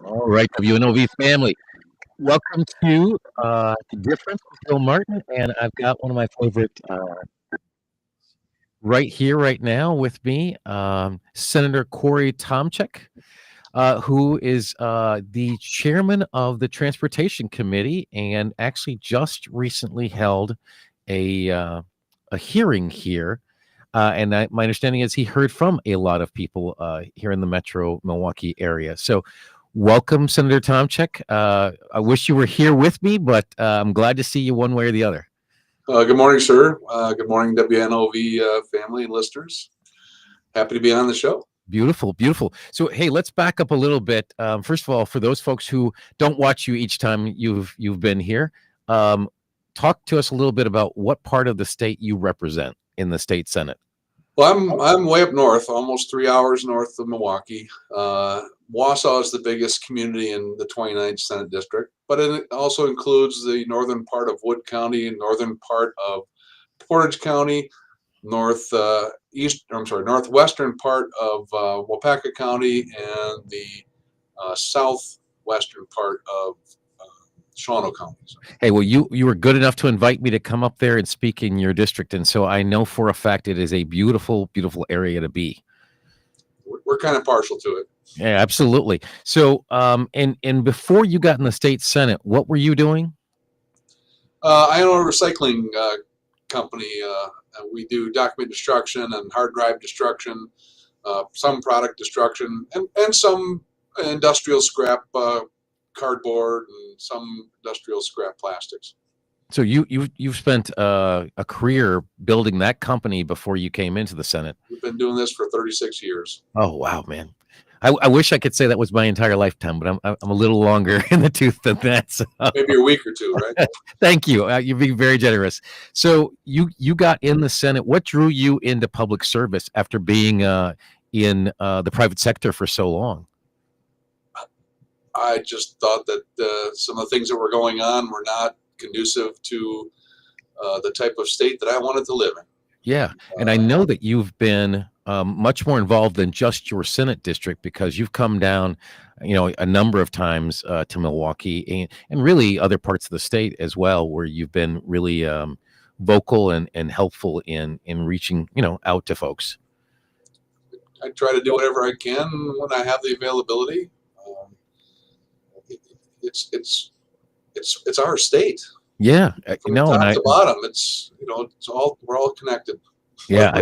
All right, WNOV family. Welcome to The Difference with Bill Martin. And I've got one of my favorite right here, right now with me, Senator Cory Tomczyk, who is the chairman of the Transportation Committee and actually just recently held a hearing here. My understanding is he heard from a lot of people here in the metro Milwaukee area. So welcome, Senator Tomczyk. I wish you were here with me, but I'm glad to see you one way or the other. Good morning, sir. Good morning, WNOV family and listeners. Happy to be on the show. Beautiful, beautiful. So, hey, let's back up a little bit. First of all, for those folks who don't watch you each time you've been here, talk to us a little bit about what part of the state you represent in the state Senate. Well, I'm way up north, almost 3 hours north of Milwaukee. Wausau is the biggest community in the 29th Senate District, but it also includes the northern part of Wood County and northern part of Portage County, northwestern part of Waupaca County, and the southwestern part of Shawano County. Hey, well, you were good enough to invite me to come up there and speak in your district, and so I know for a fact it is a beautiful, beautiful area to be. We're kind of partial to it. Yeah, absolutely. So, and before you got in the state Senate, what were you doing? I own a recycling company. We do document destruction and hard drive destruction, some product destruction, and some industrial scrap cardboard and some industrial scrap plastics. So you've spent a career building that company before you came into the Senate. We've been doing this for 36 years. Oh, wow, man. I wish I could say that was my entire lifetime, but I'm a little longer in the tooth than that. So. Maybe a week or two, right? Thank you. You're being very generous. So you got in the Senate. What drew you into public service after being in the private sector for so long? I just thought that some of the things that were going on were not conducive to the type of state that I wanted to live in. Yeah, and I know that you've been much more involved than just your Senate district, because you've come down, a number of times to Milwaukee and really other parts of the state as well, where you've been really vocal and helpful in reaching, out to folks. I try to do whatever I can when I have the availability. It's our state. Yeah, from top to bottom. We're all connected. Yeah,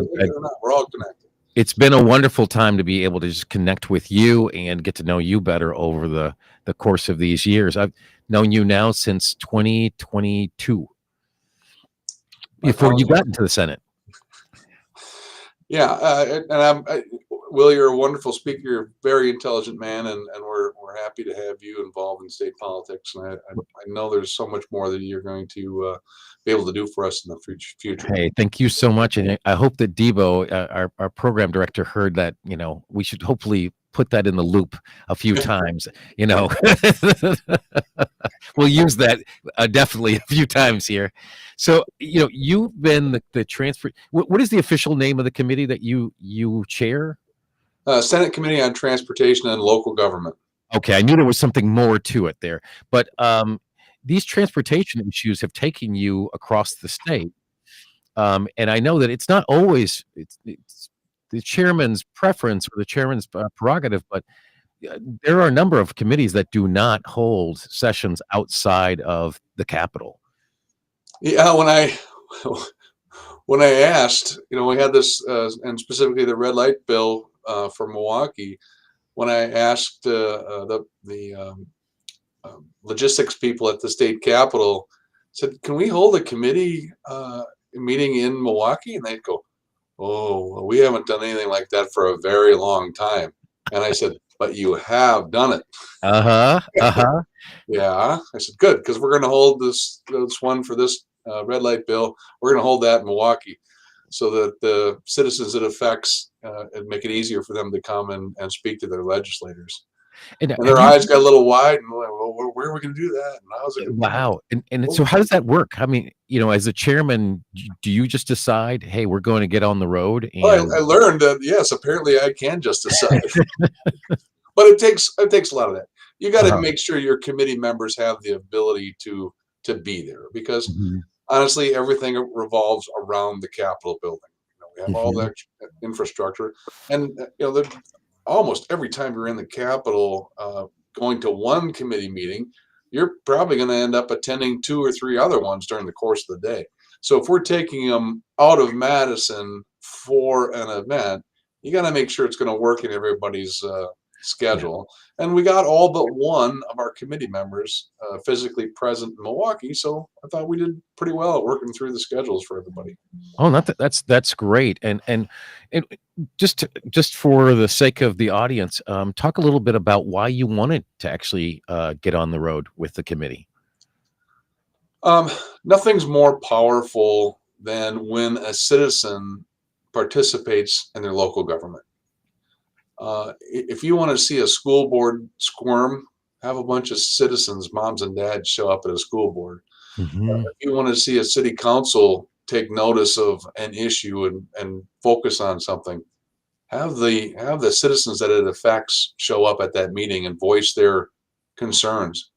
we're all connected. It's been a wonderful time to be able to just connect with you and get to know you better over the course of these years. I've known you now since 2022, before you got into the Senate. Yeah, and Will, you're a wonderful speaker. You're a very intelligent man, and we're happy to have you involved in state politics. And I know there's so much more that you're going to be able to do for us in the future. Hey, thank you so much, and I hope that Debo, our program director, heard that. We should hopefully put that in the loop a few times. We'll use that definitely a few times here. So, you've been the transfer. What is the official name of the committee that you chair? Senate Committee on Transportation and Local Government. Okay, I knew there was something more to it there, but these transportation issues have taken you across the state, and I know that it's not always it's the chairman's preference or the chairman's prerogative, but there are a number of committees that do not hold sessions outside of the Capitol. Yeah, when I asked, we had this, and specifically the red light bill for Milwaukee. When I asked the logistics people at the state capitol, said, "Can we hold a committee meeting in Milwaukee?" And they'd go, "Oh, well, we haven't done anything like that for a very long time." And I said, "But you have done it." Yeah, I said, "Good, because we're going to hold this one for this red light bill. We're going to hold that in Milwaukee, so that the citizens it affects and make it easier for them to come and speak to their legislators." And their eyes got a little wide, and like, "Well, where are we going to do that? And how's it?" Wow. And so how does that work? I mean, as a chairman, do you just decide, hey, we're going to get on the road? And... Well, I learned that, yes, apparently I can just decide. But it takes a lot of that. you got to Uh-huh. make sure your committee members have the ability to be there, because Mhm. honestly, everything revolves around the Capitol building. We have all Mhm. that infrastructure, and almost every time you're in the Capitol, going to one committee meeting, you're probably going to end up attending 2 or 3 other ones during the course of the day. So if we're taking them out of Madison for an event, you got to make sure it's going to work in everybody's Yeah. schedule. And we got all but one of our committee members physically present in Milwaukee, so I thought we did pretty well at working through the schedules for everybody. Oh, not that that's great. And just for the sake of the audience, talk a little bit about why you wanted to actually get on the road with the committee. Um, Nothing's more powerful than when a citizen participates in their local government. If you want to see a school board squirm, have a bunch of citizens, moms and dads, show up at a school board. Mhm. If you want to see a city council take notice of an issue and focus on something, have the citizens that it affects show up at that meeting and voice their concerns.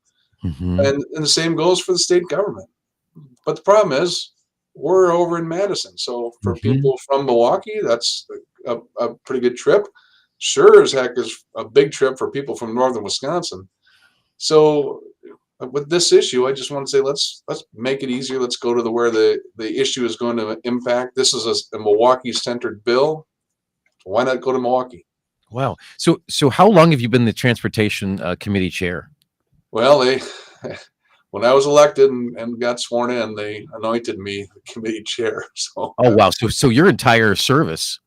Mhm. And the same goes for the state government. But the problem is, we're over in Madison. So for Mhm. people from Milwaukee, that's a pretty good trip. Sure as heck is a big trip for people from northern Wisconsin. So with this issue, I just want to say let's make it easier. Let's go to the where the issue is going to impact. This is a Milwaukee centered bill. Why not go to Milwaukee? Wow. So how long have you been the transportation committee chair? Well, they when I was elected and got sworn in, they anointed me the committee chair. So Oh, wow. So your entire service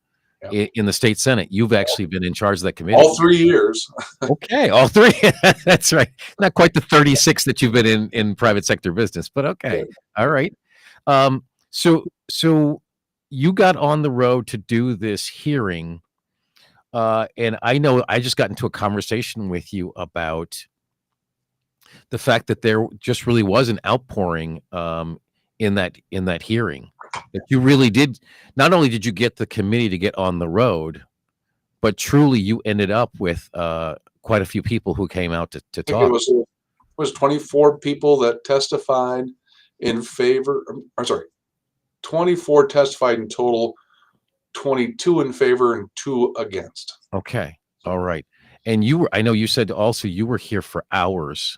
yeah, in the state senate, you've all, actually been in charge of that all committee. 3 years. Okay, all three. That's right. Not quite the 36 that you've been in private sector business, but okay. All right. So you got on the road to do this hearing, and I know I just got into a conversation with you about the fact that there just really was an outpouring in that hearing. That you really did. Not only did you get the committee to get on the road, but truly you ended up with quite a few people who came out to I think it talk. was 24 people that testified in favor. I'm sorry, 24 testified in total, 22 in favor and 2 against. Okay. All So right. And you were, I know you said also you were here for hours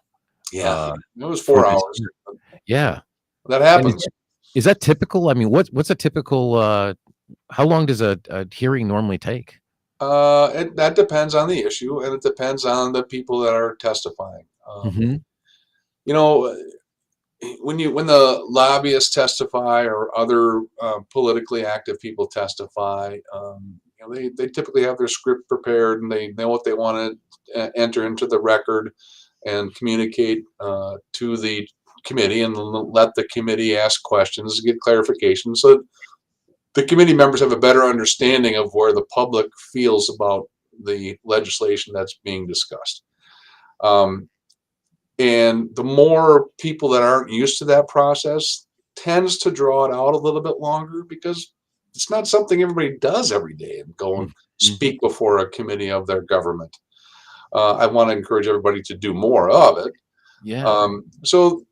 yeah, uh it was for 4 this hours. hearing. Yeah. That And happens. is that typical? I mean, what's a typical how long does a hearing normally take? That depends on the issue, and it depends on the people that are testifying. Mhm. You know, when the lobbyists testify or other politically active people testify, they typically have their script prepared and they know what they want to enter into the record and communicate to the committee, and let the committee ask questions, get clarification, so the committee members have a better understanding of where the public feels about the legislation that's being discussed. Um, and the more people that aren't used to that process tends to draw it out a little bit longer, because it's not something everybody does every day and go and Mhm. speak before a committee of their government. I want to encourage everybody to do more of it. Yeah. So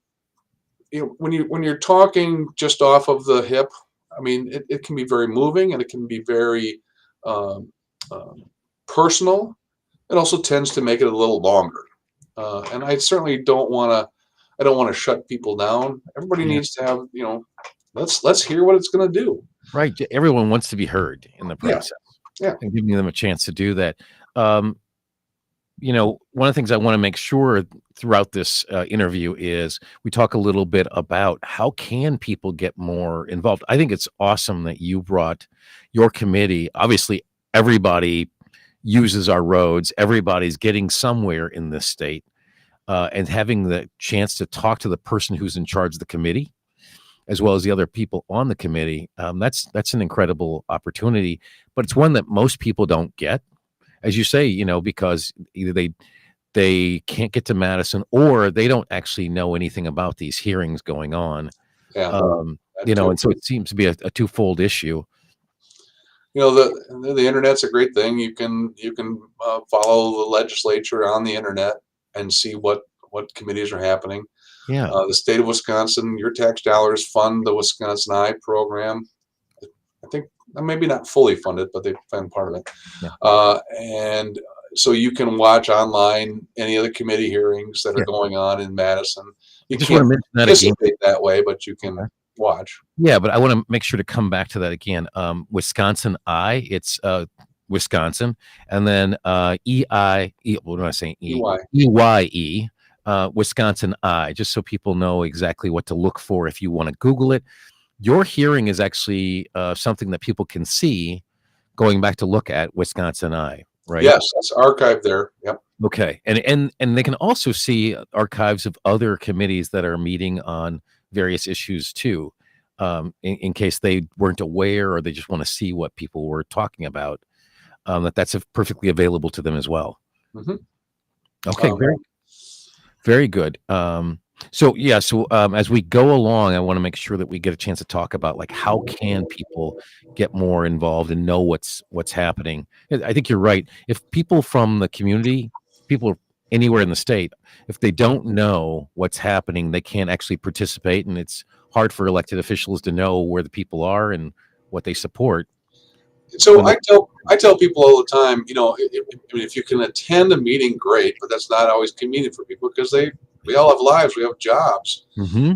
when you're talking just off of the hip, I mean, it can be very moving and it can be very um, um, personal. It also tends to make it a little longer. And I certainly don't want to. I don't want to shut people down. Everybody Yeah. needs to have, let's hear what it's going to do. Right. Everyone wants to be heard in the Yeah, process yeah, and giving them a chance to do that. Um, one of the things I want to make sure throughout this interview is we talk a little bit about how can people get more involved. I think it's awesome that you brought your committee. Obviously, everybody uses our roads. Everybody's getting somewhere in this state, and having the chance to talk to the person who's in charge of the committee, as well as the other people on the committee. That's an incredible opportunity, but it's one that most people don't get, as you say, because either they can't get to Madison or they don't actually know anything about these hearings going on. yeah. That too. And so it seems to be a twofold issue. The internet's a great thing. You can follow the legislature on the internet. and see what committees are happening. Yeah. The state of Wisconsin, your tax dollars fund the Wisconsin Eye program. I think maybe not fully funded, but they fund part of it. Yeah. And so you can watch online any of the committee hearings that are Yeah. going on in Madison. You Just want to can't mention that again. participate that way, but you can Okay. watch. Yeah, but I want to make sure to come back to that again. Wisconsin I, it's Wisconsin, and then EIE. What am I saying? EY. EYE. Wisconsin I, just so people know exactly what to look for if you want to Google it. Your hearing is actually something that people can see going back to look at Wisconsin I, right? Yes, that's archived there. Yep. Okay, and they can also see archives of other committees that are meeting on various issues too, in case they weren't aware or they just want to see what people were talking about. That's perfectly available to them as well. Mhm. Okay, very good. So as we go along, I want to make sure that we get a chance to talk about like how can people get more involved and know what's happening. I think you're right. If people from the community, people anywhere in the state, if they don't know what's happening, they can't actually participate, and it's hard for elected officials to know where the people are and what they support. So I tell people all the time, if you can attend a meeting, great, but that's not always convenient for people because we all have lives, we have jobs. Mm-hmm.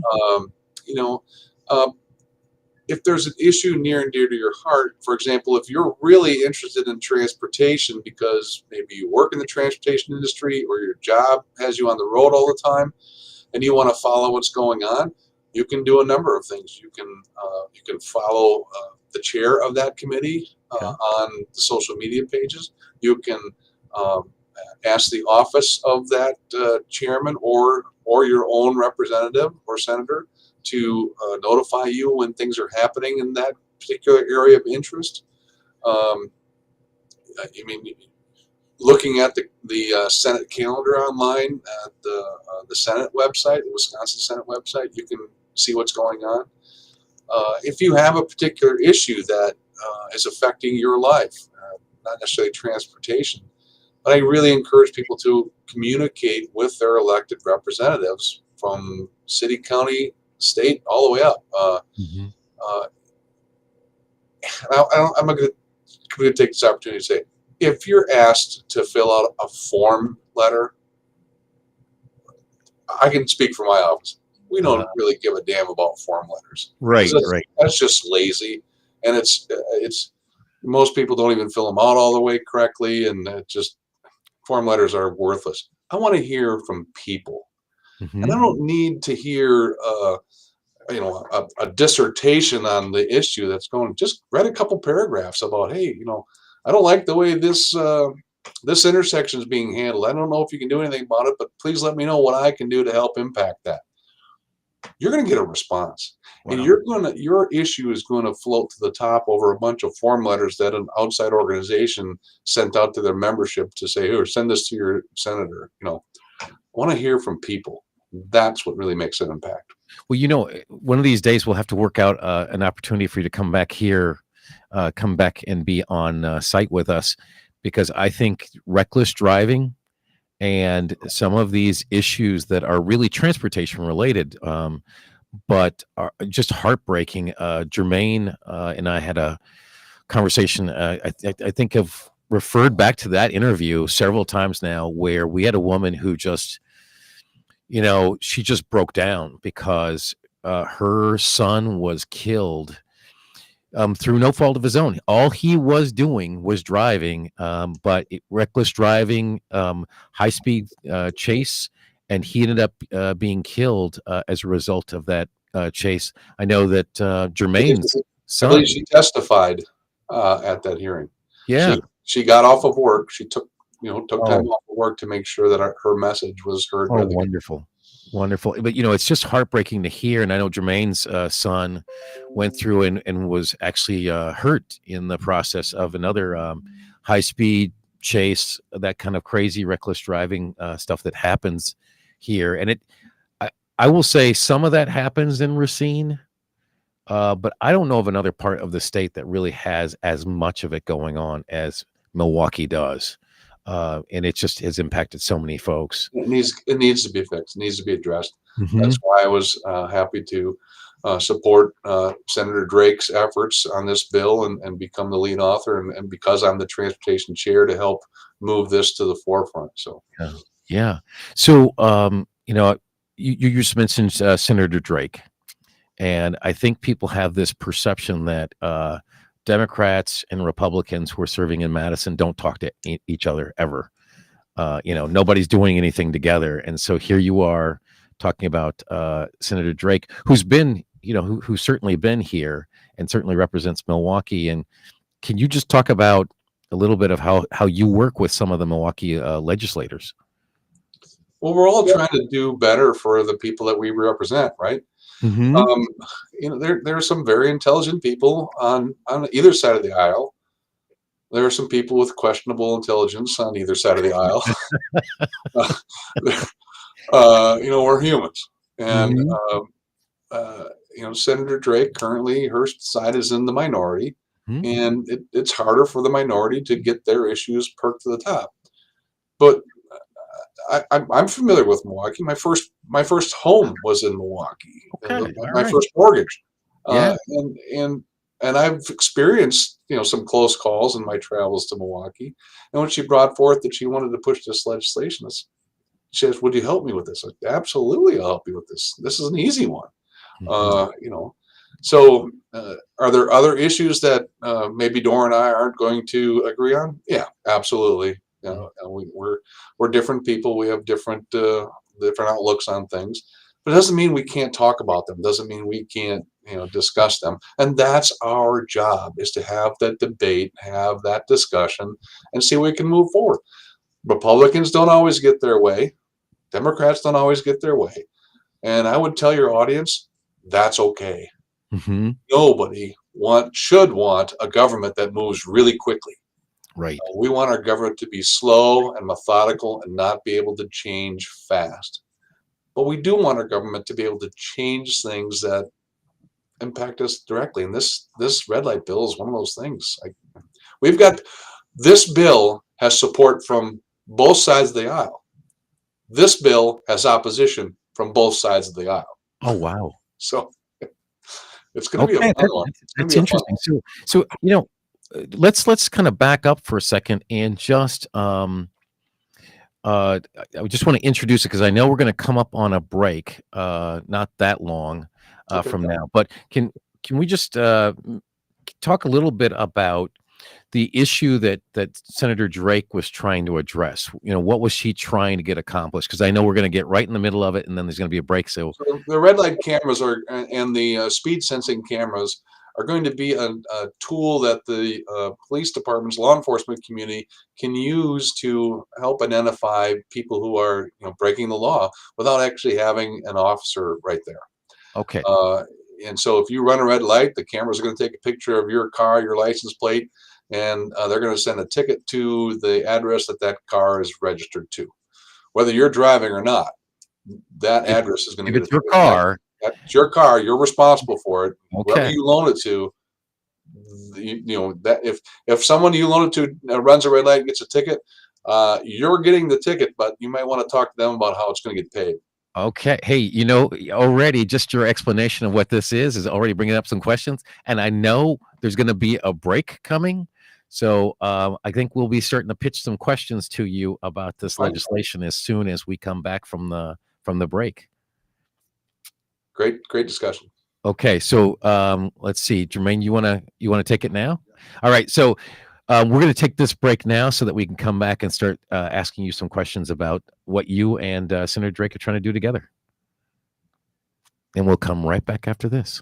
You know, uh, if there's an issue near and dear to your heart, for example, if you're really interested in transportation because maybe you work in the transportation industry or your job has you on the road all the time, and you want to follow what's going on, you can do a number of things. You can follow the chair of that committee on the social media pages. You can um, ask the office of that chairman or your own representative or senator to notify you when things are happening in that particular area of interest. I mean, looking at the Senate calendar online at the Senate website, the Wisconsin Senate website, you can see what's going on. If you have a particular issue that is affecting your life, not necessarily transportation, but I really encourage people to communicate with their elected representatives from city, county, state, all the way up. Mm-hmm. I'm going to take this opportunity to say, if you're asked to fill out a form letter, I can speak for my office. We don't really give a damn about form letters. Right. That's just lazy, and it's most people don't even fill them out all the way correctly, and form letters are worthless. I want to hear from people, Mm-hmm. and I don't need to hear a dissertation on the issue that's going. Just read a couple paragraphs about, hey, I don't like the way this intersection is being handled. I don't know if you can do anything about it, but please let me know what I can do to help impact that. You're going to get a response. Wow. And your issue is going to float to the top over a bunch of form letters that an outside organization sent out to their membership to say, "Here, send this to your senator." I want to hear from people. That's what really makes an impact. Well, one of these days we'll have to work out an opportunity for you to come back here, come back and be on site with us, because I think reckless driving and some of these issues that are really transportation related, but are just heartbreaking. Jermaine and I had a conversation. I think I've referred back to that interview several times now, where we had a woman who just, she just broke down because her son was killed through no fault of his own. All he was doing was driving, but reckless driving, high speed chase, and he ended up being killed as a result of that chase. I know that Jermaine's son. I believe she testified at that hearing. Yeah, she got off of work. She took time off of work to make sure that her message was heard. Oh, wonderful. But it's just heartbreaking to hear. And I know Jermaine's son went through and was actually hurt in the process of another high speed chase, that kind of crazy reckless driving stuff that happens here. And I will say some of that happens in Racine, but I don't know of another part of the state that really has as much of it going on as Milwaukee does. and it just has impacted so many folks. It needs to be fixed. It needs to be addressed. Hmm. That's why I was happy to support Senator Drake's efforts on this bill and become the lead author, and because I'm the transportation chair to help move this to the forefront. So Yeah. Yeah. So, you just mentioned Senator Drake. And I think people have this perception that Democrats and Republicans who are serving in Madison don't talk to each other ever. Nobody's doing anything together. And so here you are talking about Senator Drake, who's been, who's certainly been here and certainly represents Milwaukee. And can you just talk about a little bit of how you work with some of the Milwaukee legislators? well, we're all trying to do better for the people that we represent, right? Hmm. Um, there are some very intelligent people on either side of the aisle. There are some people with questionable intelligence on either side of the aisle. We're humans, and Hmm. Senator Drake currently her side is in the minority, and it's harder for the minority to get their issues perked to the top. But I'm familiar with Milwaukee. My first home was in Milwaukee. Okay. All My right. first mortgage, Yeah. and I've experienced some close calls in my travels to Milwaukee. And when she brought forth that she wanted to push this legislation, she says, "Would you help me with this?" Like, absolutely, I'll help you with this. This is an easy one. Hmm. Uh, you know, so are there other issues that maybe Dora and I aren't going to agree on? Yeah, absolutely. And we're different people. We have different outlooks on things, but it doesn't mean we can't talk about them. Doesn't mean we can't discuss them. And that's our job, is to have that debate, have that discussion, and see we can move forward. Republicans don't always get their way. Democrats don't always get their way. And I would tell your audience, that's okay. Hmm. Nobody should want a government that moves really quickly. Right. We want our government to be slow and methodical and not be able to change fast. But we do want our government to be able to change things that impact us directly. And this red light bill is one of those things. We've got this bill has support from both sides of the aisle. This bill has opposition from both sides of the aisle. Oh, wow. So it's going to be a Okay, fun one. It's going to that's be a fun interesting. So let's kind of back up for a second and just I just want to introduce it because I know we're going to come up on a break, not that long one. Okay. from now. But can we just talk a little bit about the issue that Senator Drake was trying to address? What was she trying to get accomplished? Because I know we're going to get right in the middle of it, and then there's going to be a break. So, So the red light cameras and the speed sensing cameras are going to be a tool that the police departments, law enforcement community can use to help identify people who are breaking the law without actually having an officer right there. okay, Uh, and so if you run a red light, the cameras are going to take a picture of your car, your license plate, and they're going to send a ticket to the address that car is registered to, whether you're driving or not. That if address is going if to get a it's your ticket. car, That's your car. You're responsible for it. Whoever okay, you loan it to, that if someone you loan it to runs a red light and gets a ticket, you're getting the ticket, but you might want to talk to them about how it's going to get paid. okay. Hey, already just your explanation of what this is already bringing up some questions, and I know there's going to be a break coming. So I think we'll be starting to pitch some questions to you about this Fine. legislation as soon as we come back from the break. Great discussion. Okay, so let's see, Jermaine, you wanna take it now? All right, so we're gonna take this break now so that we can come back and start asking you some questions about what you and Senator Drake are trying to do together, and we'll come right back after this.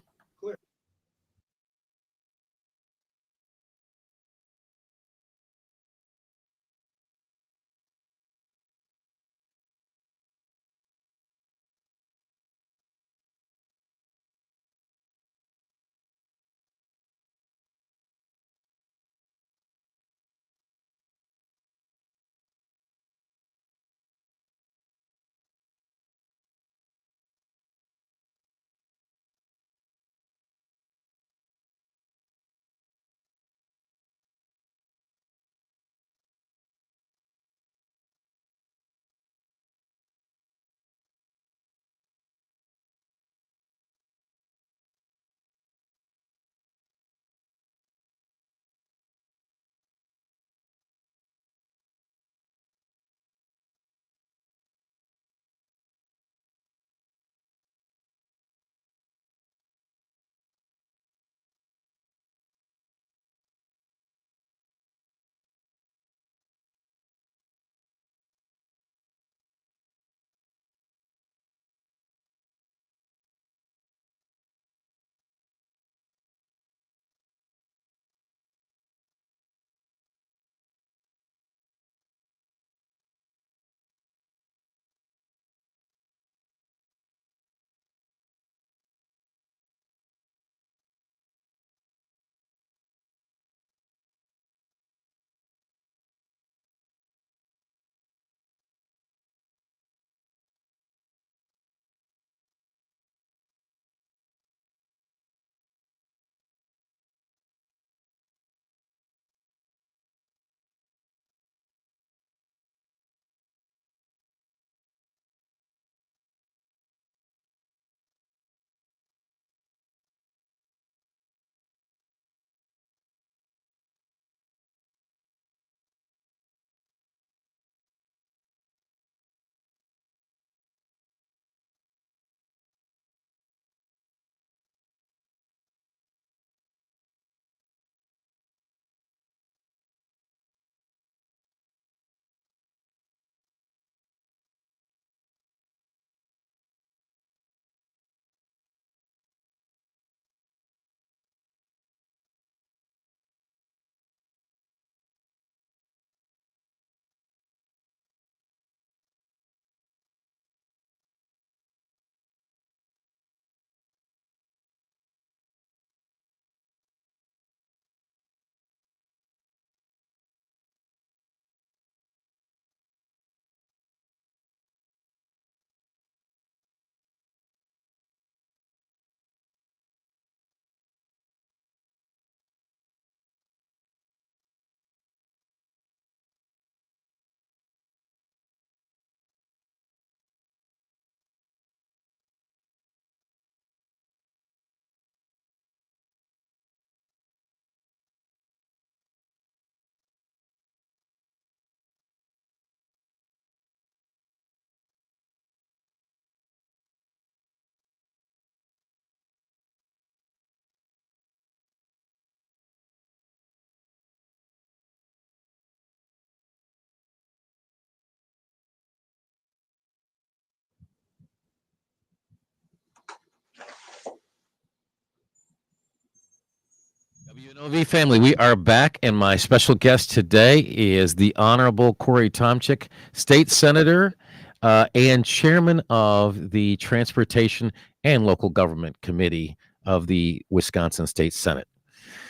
NOV family, we are back, and my special guest today is the Honorable Cory Tomczyk, State Senator and Chairman of the Transportation and Local Government Committee of the Wisconsin State Senate.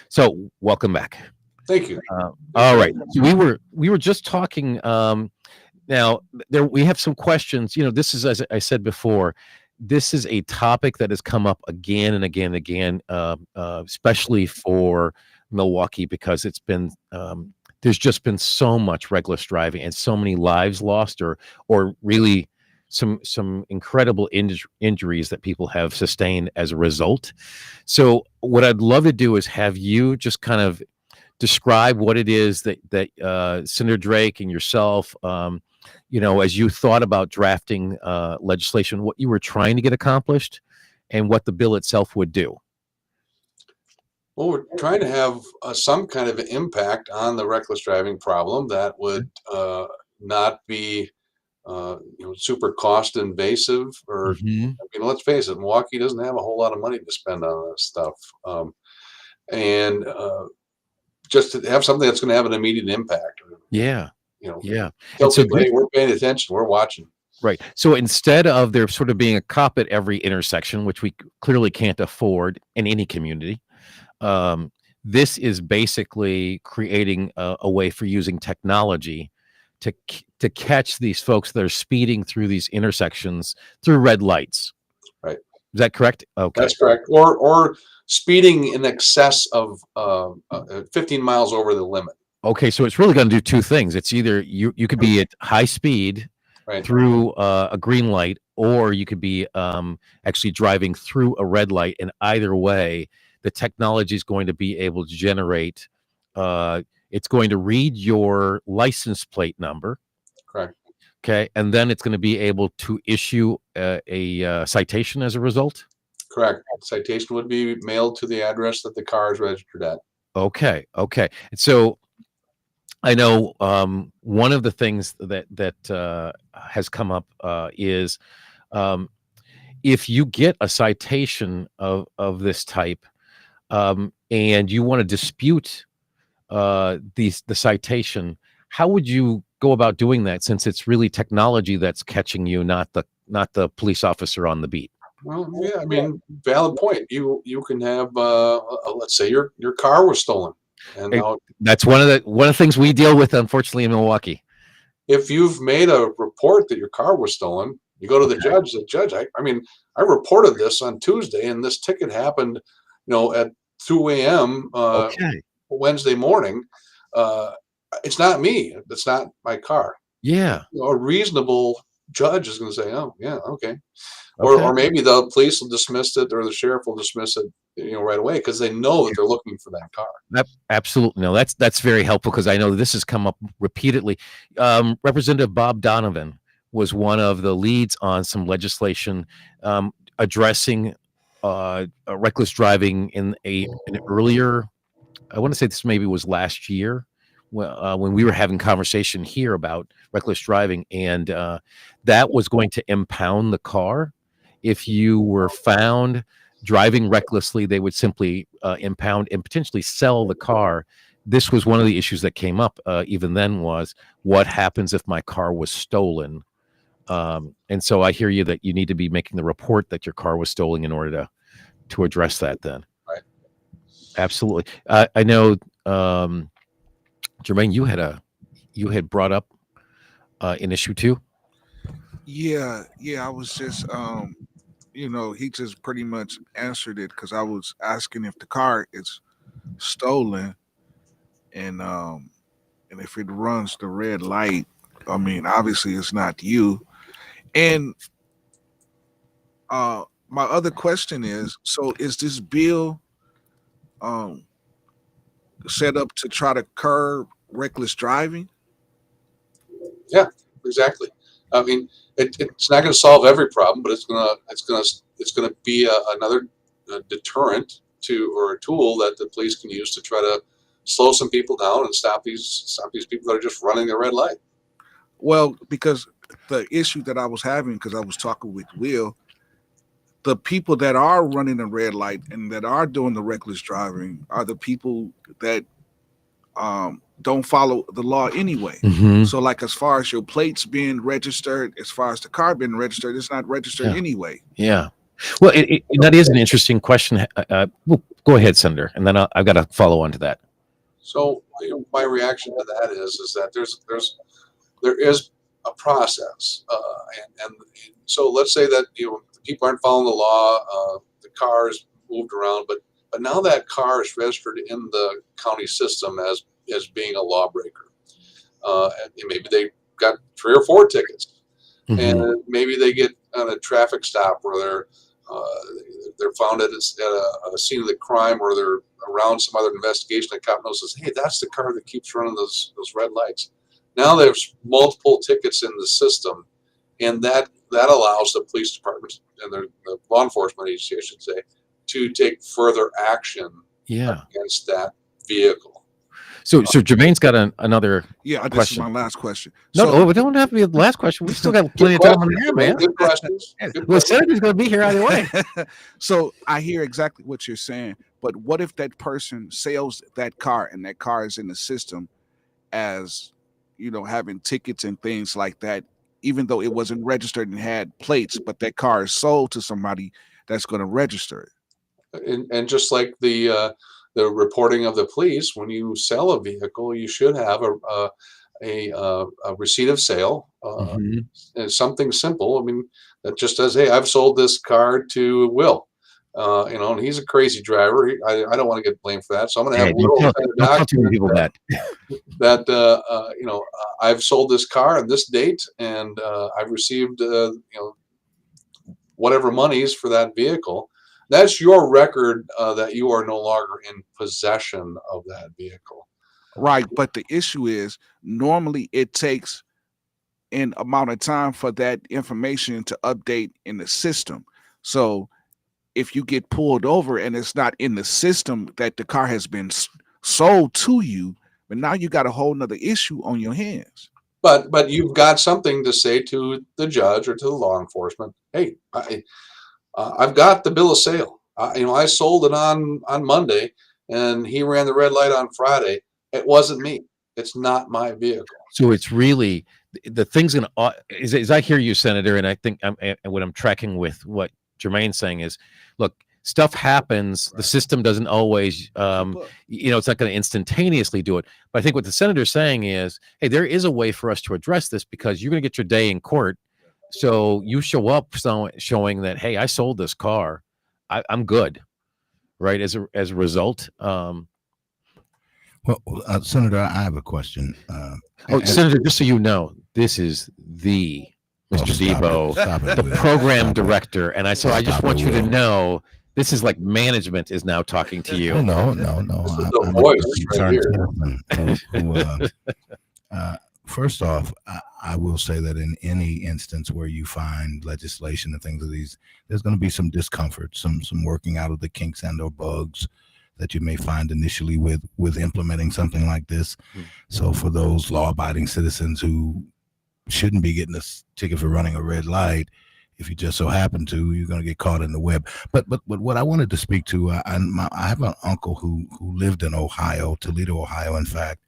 So, welcome back. Thank you. All right, so we were just talking. Now, we have some questions. This is, as I said before, this is a topic that has come up again and again and again, especially for Milwaukee, because it's been there's just been so much reckless driving and so many lives lost, or really some incredible injuries that people have sustained as a result. So, what I'd love to do is have you just kind of describe what it is that Senator Drake and yourself, as you thought about drafting legislation, what you were trying to get accomplished and what the bill itself would do. Well, we're trying to have some kind of impact on the reckless driving problem that would not be super cost invasive, or let's face it, Milwaukee doesn't have a whole lot of money to spend on this stuff. And just to have something that's going to have an immediate impact. Yeah. Tell people, hey, we're paying attention, we're watching. Right. So instead of there sort of being a cop at every intersection, which we clearly can't afford in any community, this is basically creating a way for using technology to catch these folks that are speeding through these intersections through red lights. Right. Is that correct? Okay. That's correct. Or speeding in excess of 15 miles over the limit. Okay, so it's really going to do two things. It's either you could be at high speed through a green light, or you could be actually driving through a red light. And either way, the technology is going to be able to generate. It's going to read your license plate number. Correct. Okay, and then it's going to be able to issue a citation as a result. Correct. Citation would be mailed to the address that the car is registered at. Okay. So I know one of the things that has come up is if you get a citation of this type and you want to dispute the citation, how would you go about doing that, since it's really technology that's catching you, not the police officer on the beat? Well, yeah, valid point. You can have let's say your car was stolen, and now, that's one of the things we deal with, unfortunately, in Milwaukee. If you've made a report that your car was stolen, you go to the judge. The judge, I reported this on Tuesday, and this ticket happened, at 2 a.m. Wednesday morning. It's not me. It's not my car. Yeah. A reasonable judge is going to say, oh, yeah, okay. Or maybe the police will dismiss it, or the sheriff will dismiss it, right away, because they know that they're looking for that car. Absolutely. No, that's very helpful, because I know this has come up repeatedly. Representative Bob Donovan was one of the leads on some legislation addressing reckless driving in an earlier, I want to say this maybe was last year, when we were having conversation here about reckless driving, and that was going to impound the car. If you were found driving recklessly, they would simply impound and potentially sell the car. This was one of the issues that came up even then, was what happens if my car was stolen? And so I hear you that you need to be making the report that your car was stolen in order to address that then. Right. Absolutely. I know, Jermaine, you had brought up an issue too. Yeah. I was just, he just pretty much answered it, because I was asking if the car is stolen, and if it runs the red light, obviously it's not you. And my other question is, so is this bill set up to try to curb reckless driving? Yeah, exactly. It's not going to solve every problem, but it's going to be another deterrent or a tool that the police can use to try to slow some people down and stop these people that are just running the red light. Well, because the issue that I was having, because I was talking with Will, the people that are running the red light and that are doing the reckless driving are the people that don't follow the law anyway. Mhm. So, like, as far as your plates being registered, as far as the car being registered, it's not registered Yeah. anyway. Yeah. Well, that is an interesting question. Well, go ahead, Senator, and then I've got to follow on to that. So my reaction to that is that there is a process, and so let's say that the people aren't following the law, the car is moved around, but now that car is registered in the county system as being a lawbreaker, and maybe they got 3 or 4 tickets, Mhm. and maybe they get on a traffic stop where they're found at a scene of the crime, or they're around some other investigation. The cop knows, says, "Hey, that's the car that keeps running those red lights." Now there's multiple tickets in the system, and that allows the police department and the law enforcement agency, I should say, to take further action Yeah. against that vehicle. So Jermaine's got another Yeah, this question. is my last question. No, So, no, it don't have to be the last question. We still got plenty of time on the air, man. Good questions. Good Well, questions. Senator's going to be here either way. so I hear exactly what you're saying, but what if that person sells that car and that car is in the system as, having tickets and things like that, even though it wasn't registered and had plates, but that car is sold to somebody that's going to register it? And just like the reporting of the police, when you sell a vehicle, you should have a receipt of sale. Mhm. And something simple. I mean, that just says, "Hey, I've sold this car to Will." And he's a crazy driver. I don't want to get blamed for that, so I'm going to have Hey, Will send a don't tell too many document people that. that I've sold this car on this date, and I've received whatever monies for that vehicle. That's your record that you are no longer in possession of that vehicle. Right. But the issue is normally it takes an amount of time for that information to update in the system. So if you get pulled over and it's not in the system that the car has been sold to you, but now you got a whole nother issue on your hands. But you've got something to say to the judge or to the law enforcement. Hey, I've got the bill of sale. I sold it on Monday, and he ran the red light on Friday. It wasn't me. It's not my vehicle. So it's really the thing's going to, as I hear you, Senator, and I think what I'm tracking with what Jermaine's saying is, look, stuff happens. The system doesn't always, it's not going to instantaneously do it. But I think what the senator's saying is, hey, there is a way for us to address this, because you're going to get your day in court. So you show up showing that, hey, I sold this car. I'm good. Right. As a result. Well, Senator, I have a question. Senator, just so you know, this is the Mr. Debo, the program director, and I just want you to know, this is like management is now talking to you. No. First off, I will say that in any instance where you find legislation and things of these, there's going to be some discomfort, some working out of the kinks and or bugs that you may find initially with implementing something like this. So for those law-abiding citizens who shouldn't be getting a ticket for running a red light, if you just so happen to, you're going to get caught in the web. But what I wanted to speak to, I have an uncle who lived in Ohio, Toledo, Ohio, in fact,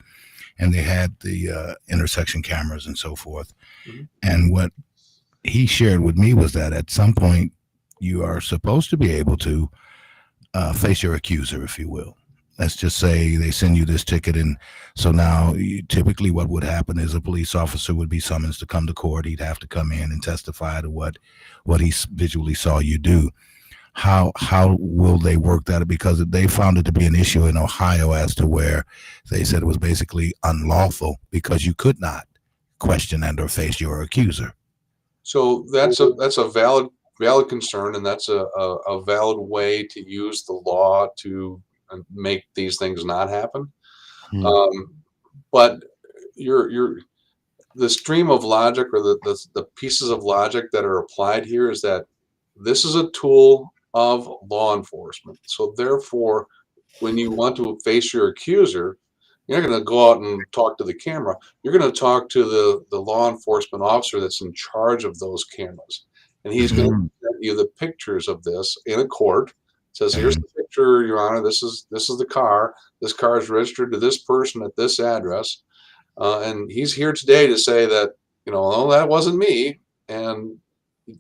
and they had the intersection cameras and so forth. Mm-hmm. And what he shared with me was that at some point you are supposed to be able to face your accuser, if you will. Let's just say they send you this ticket, and so now typically what would happen is a police officer would be summoned to come to court. He'd have to come in and testify to what he visually saw you do. How will they work that? Because they found it to be an issue in Ohio as to where they said it was basically unlawful because you could not question and or face your accuser. So that's a valid concern, and that's a valid way to use the law to make these things not happen. But the stream of logic, or the pieces of logic that are applied here, is that this is a tool of law enforcement. So therefore, when you want to face your accuser, you're not going to go out and talk to the camera. You're going to talk to the law enforcement officer that's in charge of those cameras. And he's going to present you the pictures of this in a court. It says, here's the picture, Your Honor. This is the car. This car is registered to this person at this address, and he's here today to say that, oh, that wasn't me. And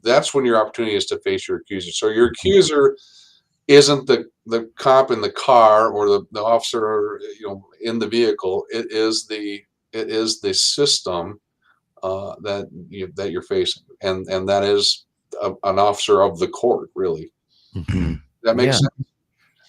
that's when your opportunity is to face your accuser. So your accuser isn't the cop in the car or the officer, in the vehicle. It is the system that you're facing, and that is an officer of the court, really. Mm-hmm. That makes sense.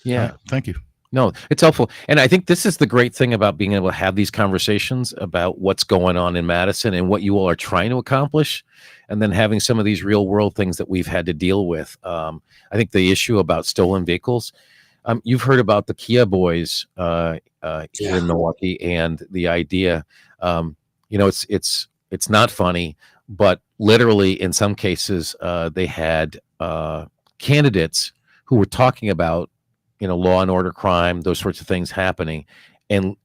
Yeah. Thank you. No, it's helpful. And I think this is the great thing about being able to have these conversations about what's going on in Madison and what you all are trying to accomplish. And then having some of these real world things that we've had to deal with. I think the issue about stolen vehicles, you've heard about the Kia boys here in Milwaukee, and the idea, it's not funny, but literally in some cases, they had candidates who were talking about, law and order crime, those sorts of things happening. And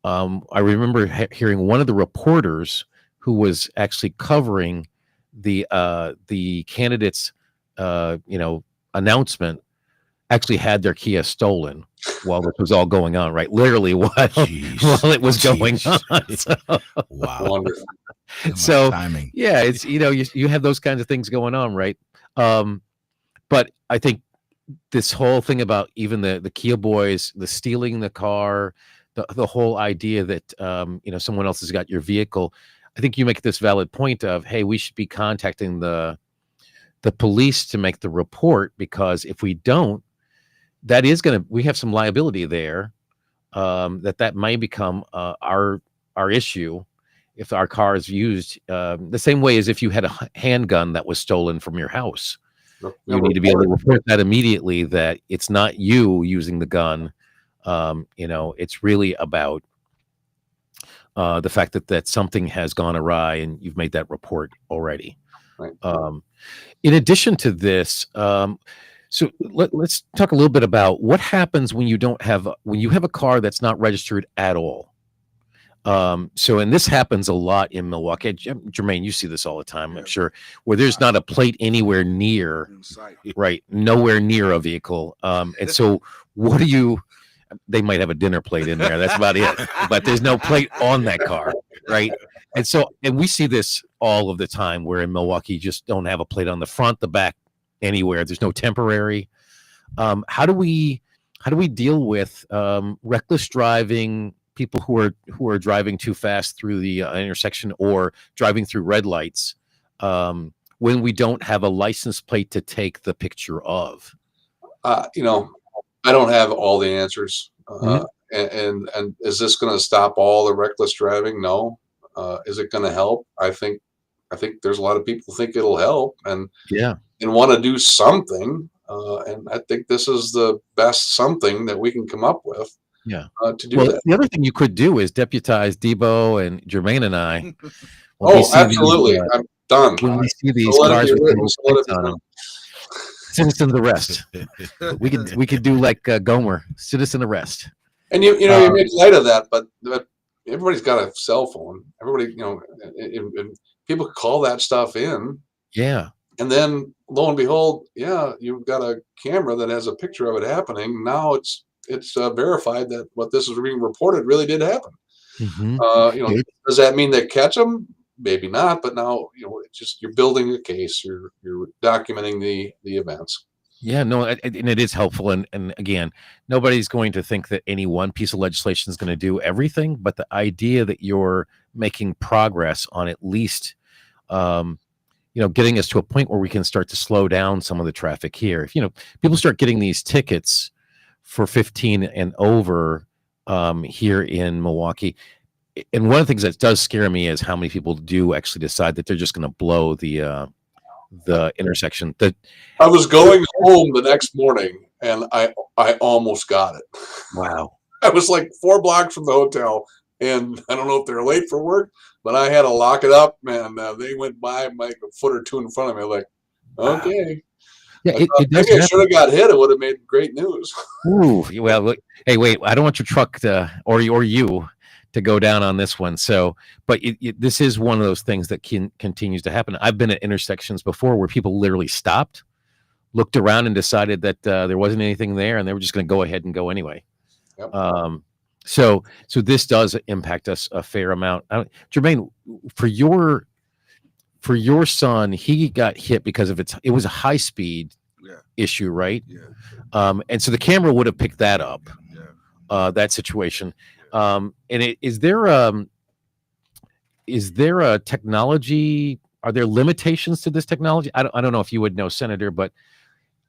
I remember hearing one of the reporters who was actually covering the candidates, announcement, actually had their Kia stolen while this was all going on, right? Literally while it was going on. So, wow. Wonderful. So timing. Yeah, it's, you have those kinds of things going on, right? But I think this whole thing about even the Kia boys, the stealing the car, the whole idea that, someone else has got your vehicle. I think you make this valid point of, hey, we should be contacting the police to make the report, because if we don't, we have some liability there, that may become our issue if our car is used the same way as if you had a handgun that was stolen from your house. You need to be able to report that immediately, that it's not you using the gun. It's really about the fact that something has gone awry, and you've made that report already. Right. In addition to this, so let's talk a little bit about what happens when you have a car that's not registered at all. And this happens a lot in Milwaukee. Jermaine, you see this all the time, I'm sure, where there's not a plate anywhere near, right? Nowhere near a vehicle. And so they might have a dinner plate in there. That's about it. But there's no plate on that car, right? And we see this all of the time, where in Milwaukee, you just don't have a plate on the front, the back, anywhere. There's no temporary. How do we deal with reckless driving, people who are driving too fast through the intersection, or driving through red lights, when we don't have a license plate to take the picture of? I don't have all the answers. Mhm. And is this going to stop all the reckless driving? No. Is it going to help? I think there's a lot of people think it'll help, and want to do something. And I think this is the best something that we can come up with. To do that. The other thing you could do is deputize Debo and Jermaine and I. Absolutely. I'm done. When we see these cars with those lights on them, citizen arrest. we could do like Gomer, citizen arrest. And you make light of that, but everybody's got a cell phone. Everybody, and people call that stuff in. Yeah. And then lo and behold, you've got a camera that has a picture of it happening. Now it's verified that what this is being reported really did happen. Mm-hmm. Does that mean they catch them? Maybe not, but now it's just, you're building a case, you're documenting the events. Yeah, no, and it is helpful. And again, nobody's going to think that any one piece of legislation is going to do everything, but the idea that you're making progress on at least, getting us to a point where we can start to slow down some of the traffic here. If people start getting these tickets for 15 and over here in Milwaukee. And one of the things that does scare me is how many people do actually decide that they're just going to blow the intersection. I was going home the next morning, and I almost got it. Wow. I was like 4 blocks from the hotel, and I don't know if they're late for work, but I had to lock it up, and they went by like a foot or two in front of me. Like, okay. Yeah, maybe I should have got hit. It would have made great news. Ooh, well, look, hey, wait! I don't want your truck or you to go down on this one. So, but this is one of those things that continues to happen. I've been at intersections before where people literally stopped, looked around, and decided that there wasn't anything there, and they were just going to go ahead and go anyway. Yep. So this does impact us a fair amount. Jermaine, for your son, he got hit because of it was a high speed issue, right? Yeah. And so the camera would have picked that up, that situation. And is there a technology? Are there limitations to this technology? I don't know if you would know, Senator, but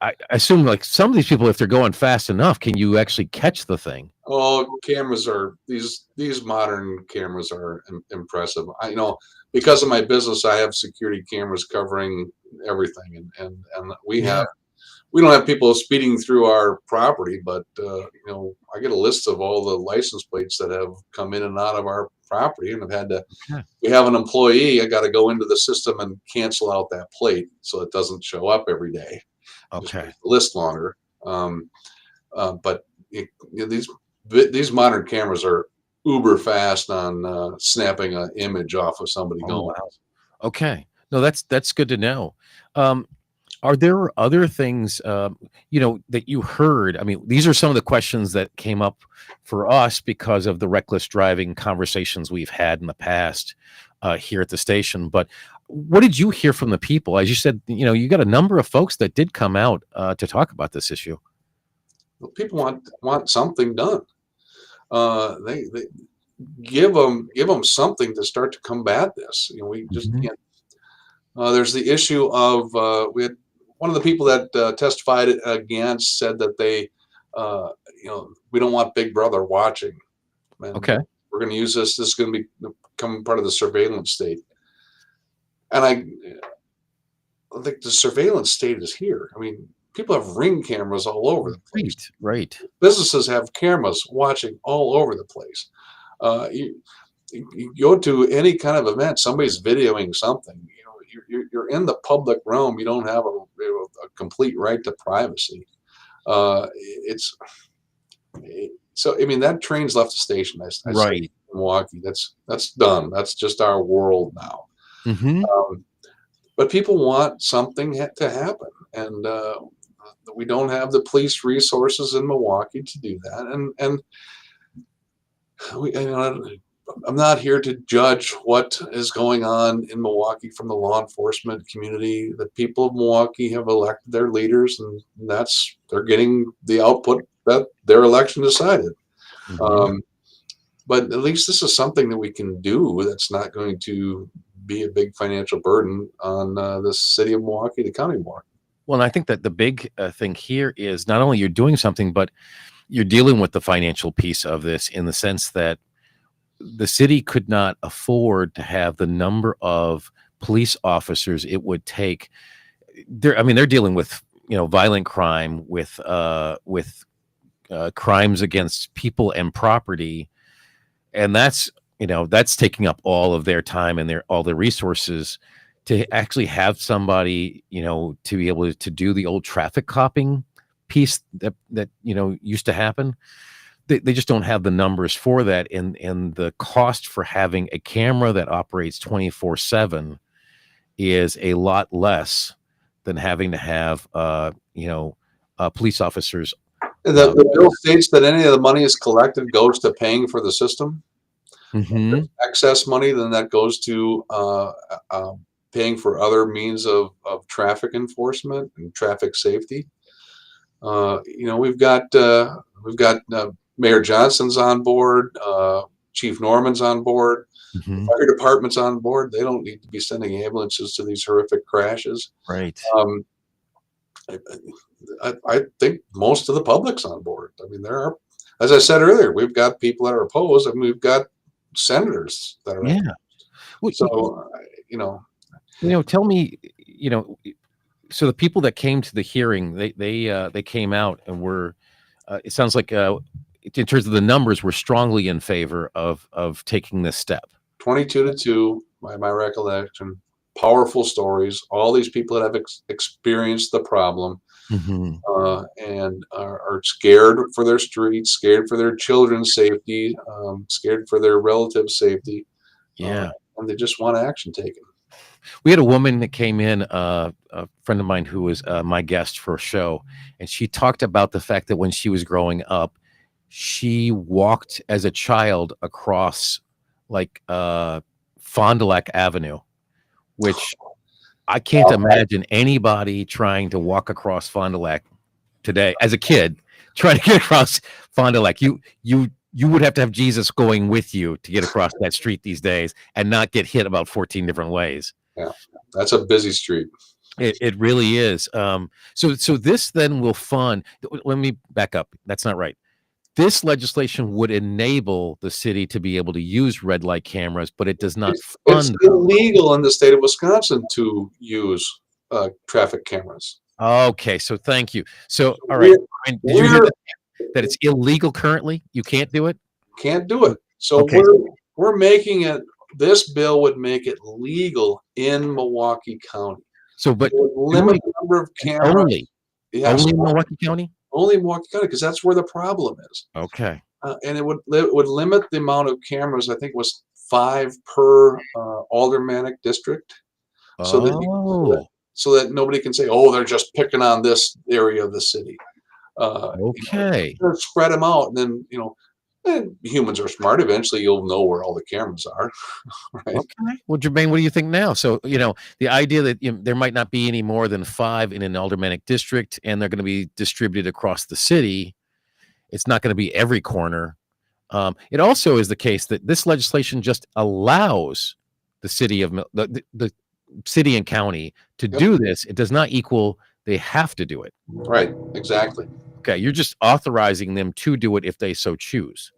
I assume like some of these people, if they're going fast enough, can you actually catch the thing? Oh, cameras are these modern cameras are impressive. I know because of my business, I have security cameras covering everything, and we don't have people speeding through our property, but I get a list of all the license plates that have come in and out of our property, and I've had to. Okay. We have an employee. I got to go into the system and cancel out that plate so it doesn't show up every day. Okay. Just the list longer. But these modern cameras are uber fast on snapping an image off of somebody going. Wow. Okay. No, that's good to know. Are there other things, that you heard? I mean, these are some of the questions that came up for us because of the reckless driving conversations we've had in the past here at the station. But what did you hear from the people? As you said, you got a number of folks that did come out to talk about this issue. Well, people want something done. They give them something to start to combat this. We just can't. There's the issue of we had one of the people that testified against said that they, we don't want Big Brother watching. And okay. We're going to use this. This is going to become part of the surveillance state. And I think the surveillance state is here. I mean, people have Ring cameras all over the place. Right. Businesses have cameras watching all over the place. You go to any kind of event, somebody's videoing something. You're in the public realm. You don't have a complete right to privacy. So I mean that train's left the station. I right. in Milwaukee. That's done. That's just our world now. Mm-hmm. But people want something to happen, and we don't have the police resources in Milwaukee to do that. And I'm not here to judge what is going on in Milwaukee from the law enforcement community. The people of Milwaukee have elected their leaders, and they're getting the output that their election decided. Mm-hmm. But at least this is something that we can do that's not going to be a big financial burden on the city of Milwaukee, the county of Milwaukee. Well, and I think that the big thing here is not only you're doing something, but you're dealing with the financial piece of this in the sense that the city could not afford to have the number of police officers it would take. They're dealing with violent crime, with crimes against people and property, and that's taking up all of their time and all their resources to actually have somebody to be able to do the old traffic copping piece that used to happen. They just don't have the numbers for that, and the cost for having a camera that operates 24/7 is a lot less than having to have police officers. The bill states that any of the money is collected goes to paying for the system. Mm-hmm. Excess money, then that goes to paying for other means of traffic enforcement and traffic safety. We've got Mayor Johnson's on board, Chief Norman's on board, Mm-hmm. fire department's on board. They don't need to be sending ambulances to these horrific crashes. Right. I think most of the public's on board. I mean, there are, as I said earlier, we've got people that are opposed, and we've got senators that are. Yeah. Well, so tell me, so the people that came to the hearing, they came out and were, it sounds like in terms of the numbers, we're strongly in favor of taking this step. 22-2 by my recollection. powerful stories, all these people that have experienced the problem, Hmm. and are scared for their streets, scared for their children's safety, scared for their relatives' safety, Yeah. and they just want action taken. We had a woman that came in, a friend of mine who was my guest for a show, and she talked about the fact that when she was growing up, she walked as a child across like Fond du Lac Avenue, which I can't imagine anybody trying to walk across Fond du Lac today as a kid, trying to get across Fond du Lac. You would have to have Jesus going with you to get across that street these days and not get hit about 14 different ways. Yeah, that's a busy street. It really is. So this then will fund. Let me back up. That's not right. This legislation would enable the city to be able to use red light cameras, but it does not It's fund. illegal in the state of Wisconsin to use traffic cameras. Okay, so thank you. So all right, We're- Brian, did you hear we're- that it's illegal currently? You can't do it. Can't do it. So Okay. we're making it. This bill would make it legal in Milwaukee County. So, but It would limit the number of cameras. only Yes, only in Milwaukee County. only in Milwaukee County, because that's where the problem is. Okay. And it would limit the amount of cameras. I think it was 5 per aldermanic district, so Oh, that nobody can say, "Oh, they're just picking on this area of the city." okay. Spread them out, and then and humans are smart. Eventually, you'll know where all the cameras are, right? Okay. Well, Jermaine, what do you think now? So, the idea that there might not be any more than 5 in an aldermanic district, and they're going to be distributed across the city. It's not going to be every corner. It also is the case that this legislation just allows the city of the city and county to Yep. do this. It does not equal they have to do it. Right, exactly. Okay, you're just authorizing them to do it if they so choose.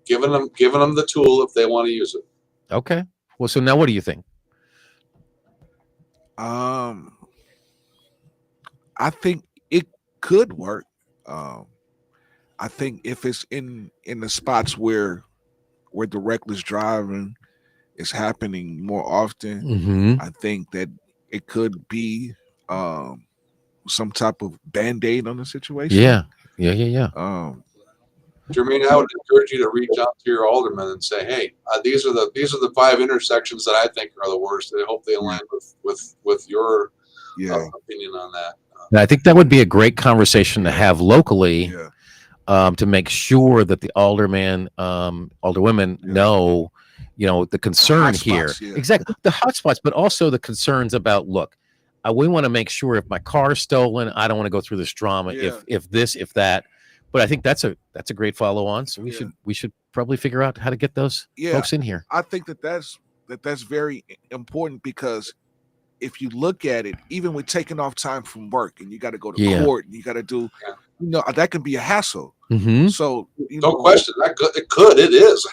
Giving them the tool if they want to use it. Okay. Well, so now what do you think? I think it could work. I think if it's in the spots where the reckless driving is happening more often, Mm-hmm. I think that it could be some type of band-aid on the situation. Yeah. Jermaine, I would encourage you to reach out to your alderman and say, "Hey, these are the 5 intersections that I think are the worst. I hope they align with your opinion on that." And I think that would be a great conversation to have locally. Yeah. To make sure that the alderman, alderwomen know, the concern here. hotspots, yeah. Exactly. The hotspots, but also the concerns about, look, we want to make sure if my car is stolen, I don't want to go through this drama. Yeah. If this, if that. But I think that's a great follow on. So Yeah. we should probably figure out how to get those Yeah. folks in here. I think that's very important, because if you look at it, even with taking off time from work and you got to go to Yeah. court and you got to do, that can be a hassle. Mm-hmm. So Don't question that. It is.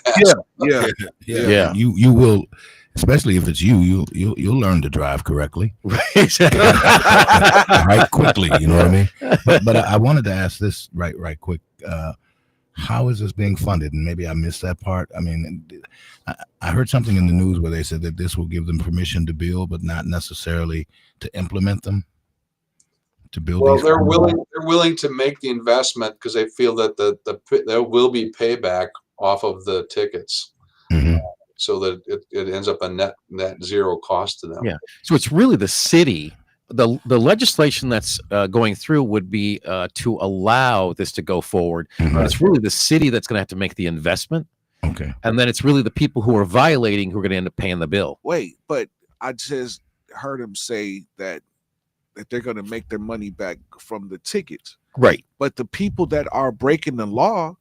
Yeah. Yeah. You will, especially if it's you'll learn to drive correctly, right? Quickly, you know what I mean? But I wanted to ask this right quick. How is this being funded? And maybe I missed that part. I mean, I heard something in the news where they said that this will give them permission to build, but not necessarily to implement them. To build. Well, these they're programs. willing to make the investment because they feel that there will be payback off of the tickets, Mhm. so that it ends up a net zero cost to them. Yeah. So it's really the city. The legislation that's going through would be to allow this to go forward. Mhm. But it's really the city that's going to have to make the investment. Okay. And then it's really the people who are violating who are going to end up paying the bill. Wait, but I just heard him say that they're going to make their money back from the tickets. Right. But the people that are breaking the law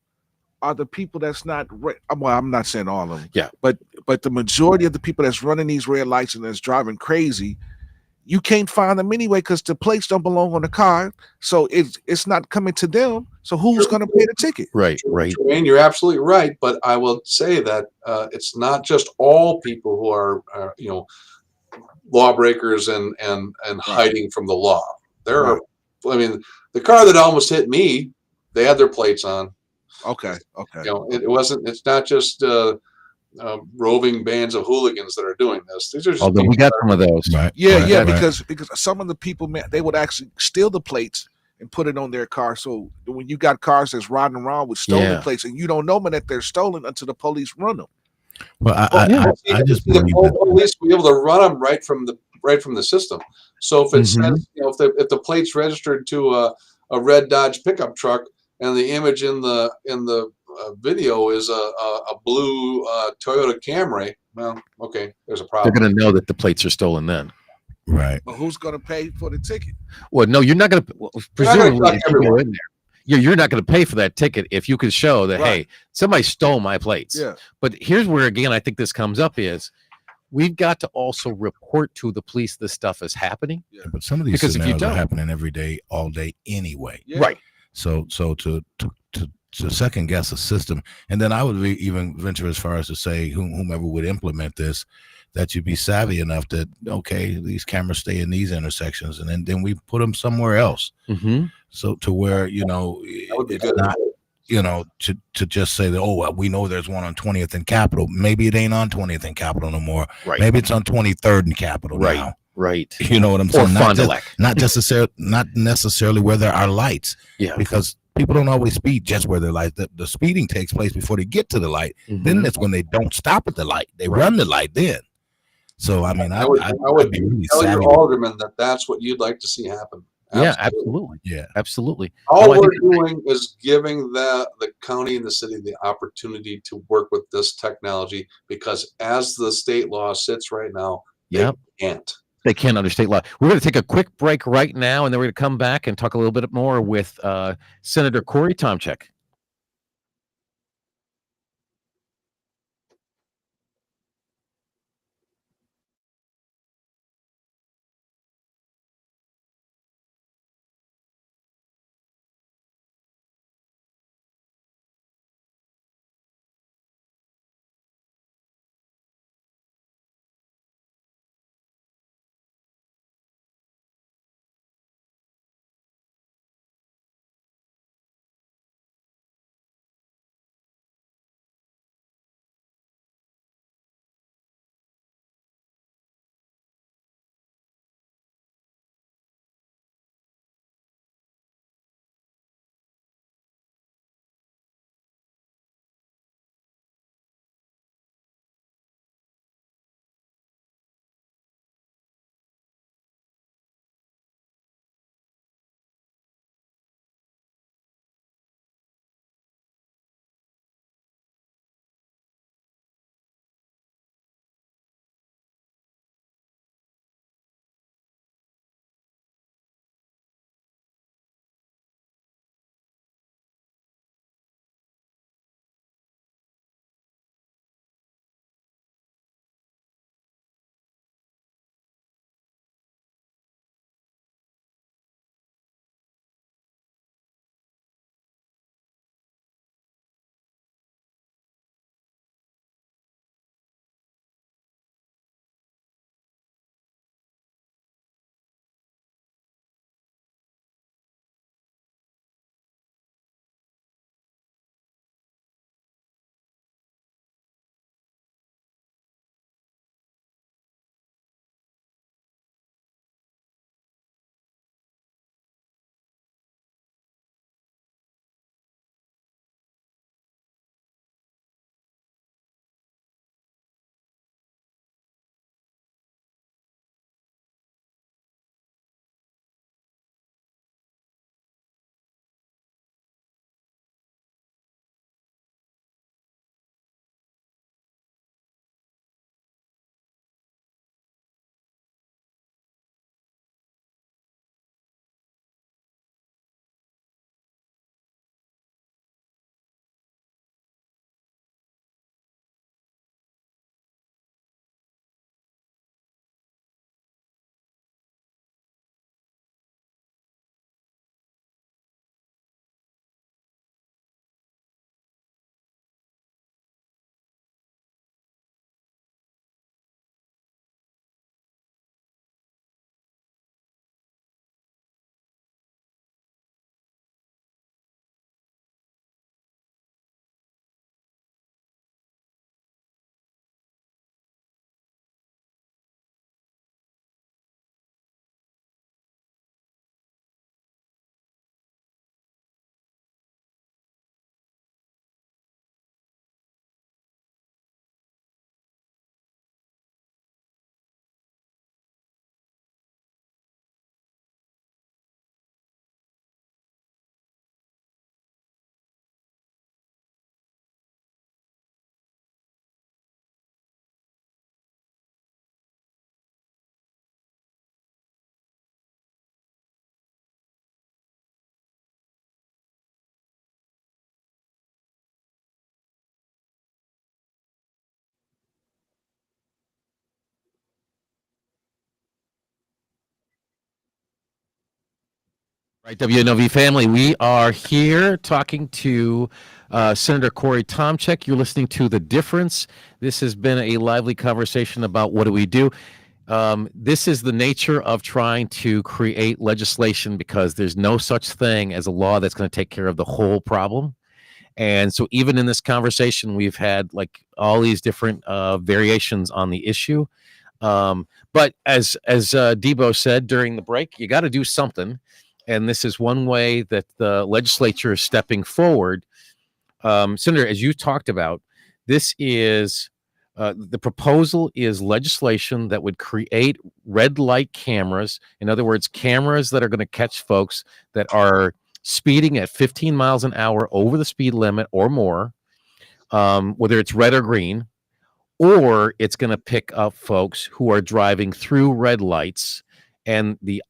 are the people that's not. Well, I'm not saying all of them. Yeah. But the majority of the people that's running these red lights and that's driving crazy, you can't find them anyway because the plates don't belong on the car. So it's not coming to them. So who's going to pay the ticket? Right. Jermaine, you're absolutely right, but I will say that it's not just all people who are lawbreakers and hiding from the law. There are, I mean, the car that almost hit me, they had their plates on. Okay. It wasn't. It's not just roving bands of hooligans that are doing this. These are just Although we people got some of those. Right. Yeah, right, yeah, right. because some of the people, man, they would actually steal the plates and put it on their car. So when you got cars that's riding around with stolen Yeah. plates, and you don't know, man, that they're stolen until the police run them. Well, I just the believe that. police will be able to run them right from the system. So if it Mhm. says, if the plate's registered to a red Dodge pickup truck, and the image in the video is a blue Toyota Camry, well, okay, there's a They're problem. going to know that the plates are stolen then. Right. But who's going to pay for the ticket? Well, no, you're not going to. They're not gonna Presumably, collect if you go everyone. in there, you're not going to pay for that ticket if you can show that, Right. hey, somebody stole my plates. Yeah. But here's where, again, I think this comes up is we've got to also report to the police this stuff is happening. But some of these Because if you scenarios are don't- happening every day, all day anyway. Yeah. Right. So to second guess a system, and then I would even venture as far as to say whomever would implement this, that you be savvy enough that, okay, these cameras stay in these intersections, and then we put them somewhere else. Mm-hmm. So to where would be it's good. not to just say that, oh, well, we know there's one on 20th and Capitol. Maybe it ain't on 20th and Capitol no more. Right. Maybe it's on 23rd and Capitol Right. now. Right. You know what I'm Or saying? Fond du Lac. Not necessarily where there are lights, Yeah. because people don't always speed just where the light. The speeding takes place before they get to the light. Mhm. Then that's when they don't stop at the light. They Right. run the light then. So I mean, I would I'd be really tell savvy. your alderman that that's what you'd like to see happen. Yeah, absolutely. Yeah. Absolutely. All No, I we're think- doing is giving the county and the city the opportunity to work with this technology, because as the state law sits right now, they Yep. can't. They can't under state law. We're going to take a quick break right now, and then we're going to come back and talk a little bit more with Senator Cory Tomczyk. Right, WNOV family, we are here talking to Senator Cory Tomczyk. You're listening to The Difference. This has been a lively conversation about what do we do. This is the nature of trying to create legislation because there's no such thing as a law that's going to take care of the whole problem. And so even in this conversation, we've had like all these different variations on the issue. But as Debo said during the break, you got to do something. And this is one way that the legislature is stepping forward. Senator, as you talked about, this is the proposal is legislation that would create red light cameras. In other words, cameras that are going to catch folks that are speeding at 15 miles an hour over the speed limit or more, whether it's red or green, or it's going to pick up folks who are driving through red lights. And the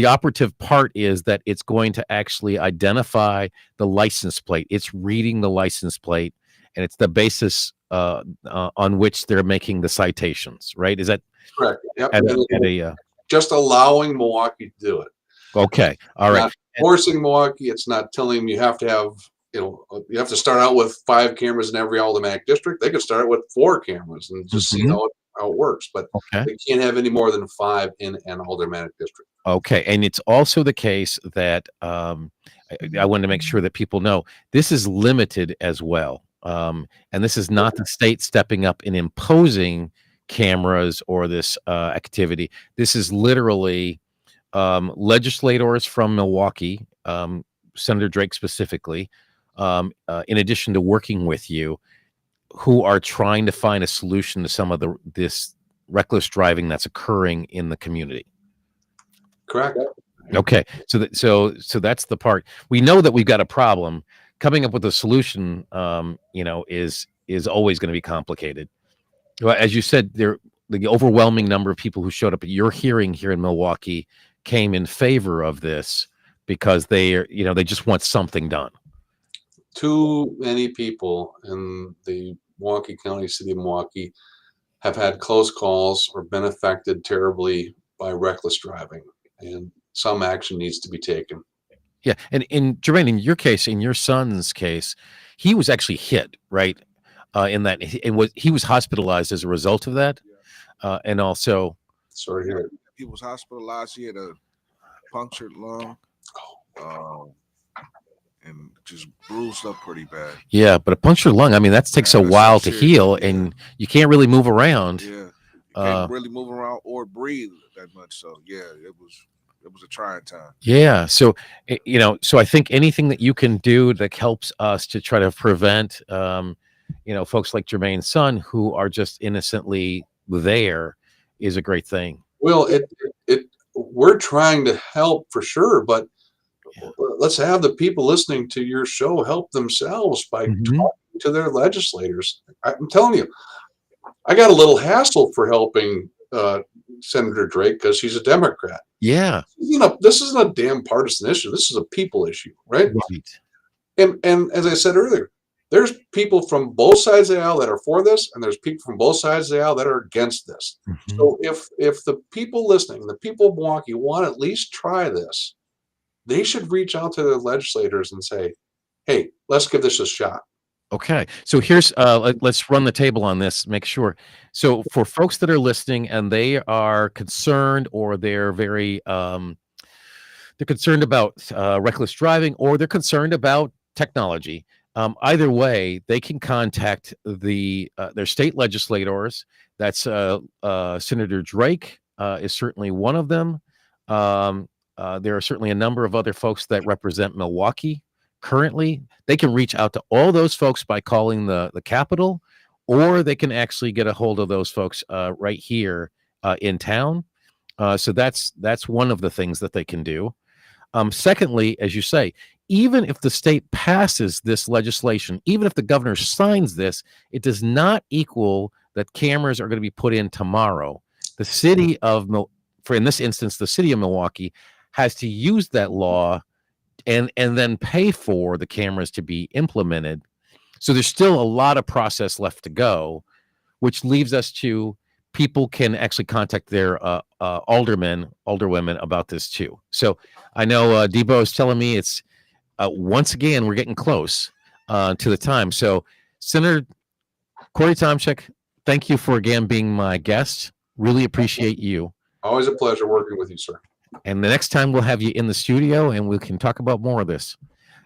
operative part is that it's going to actually identify the license plate. It's reading the license plate, and it's the basis on which they're making the citations, right? Is that Correct? Yep. at Just allowing Milwaukee to do it. Okay, all right. Not forcing Milwaukee. It's not telling them you have to have, you have to start out with 5 cameras in every aldermanic district. They could start with 4 cameras and just see how it works. But they can't have any more than 5 in an aldermanic district. Okay, and it's also the case that I wanted to make sure that people know this is limited as well. And this is not the state stepping up and imposing cameras or this activity. This is literally legislators from Milwaukee, Senator Drake specifically, in addition to working with you, who are trying to find a solution to some of this reckless driving that's occurring in the community. Correct. Okay, so that's the part. We know that we've got a problem. Coming up with a solution, is always going to be complicated. Well, as you said, the overwhelming number of people who showed up at your hearing here in Milwaukee came in favor of this because they just want something done. Too many people in the Milwaukee County, city of Milwaukee, have had close calls or been affected terribly by reckless driving, and some action needs to be taken. Yeah, and Jermaine, in your case, in your son's case, he was actually hit, right? In that, he was hospitalized as a result of that, and also. Sorry to hear it. He was hospitalized. He had a punctured lung, and just bruised up pretty bad. Yeah, but a punctured lung, I mean, that takes a while to heal, and you can't really move around. Yeah, you can't really move around or breathe that much. So yeah, it was a trying time. Yeah, so so I think anything that you can do that helps us to try to prevent, folks like Jermaine's son who are just innocently there is a great thing. Well, we're trying to help for sure, but let's have the people listening to your show help themselves by talking to their legislators. I'm telling you, I got a little hassle for helping Senator Drake because he's a Democrat. Yeah. This isn't a damn partisan issue. This is a people issue, right? And as I said earlier, there's people from both sides of the aisle that are for this, and there's people from both sides of the aisle that are against this. So if the people listening, the people of Milwaukee want to at least try this, they should reach out to their legislators and say, hey, let's give this a shot. Okay, so here's let's run the table on this, make sure. So for folks that are listening and they are concerned, or they're very they're concerned about reckless driving, or they're concerned about technology, either way, they can contact their state legislators. That's Senator Drake is certainly one of them. There are certainly a number of other folks that represent Milwaukee. Currently, they can reach out to all those folks by calling the Capitol, or they can actually get a hold of those folks right here in town. So that's one of the things that they can do. Secondly, as you say, even if the state passes this legislation, even if the governor signs this, it does not equal that cameras are going to be put in tomorrow. The city of, in this instance, the city of Milwaukee has to use that law and then pay for the cameras to be implemented. So there's still a lot of process left to go, which leaves us to people can actually contact their alderwomen about this too. So I know Debo is telling me it's once again we're getting close to the time. So Senator Cory Tomczyk, thank you for again being my guest. Really appreciate you. Always a pleasure working with you, sir. And the next time we'll have you in the studio and we can talk about more of this.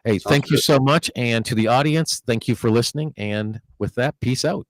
Hey, thank you so much. And to the audience, thank you for listening. And with that, peace out.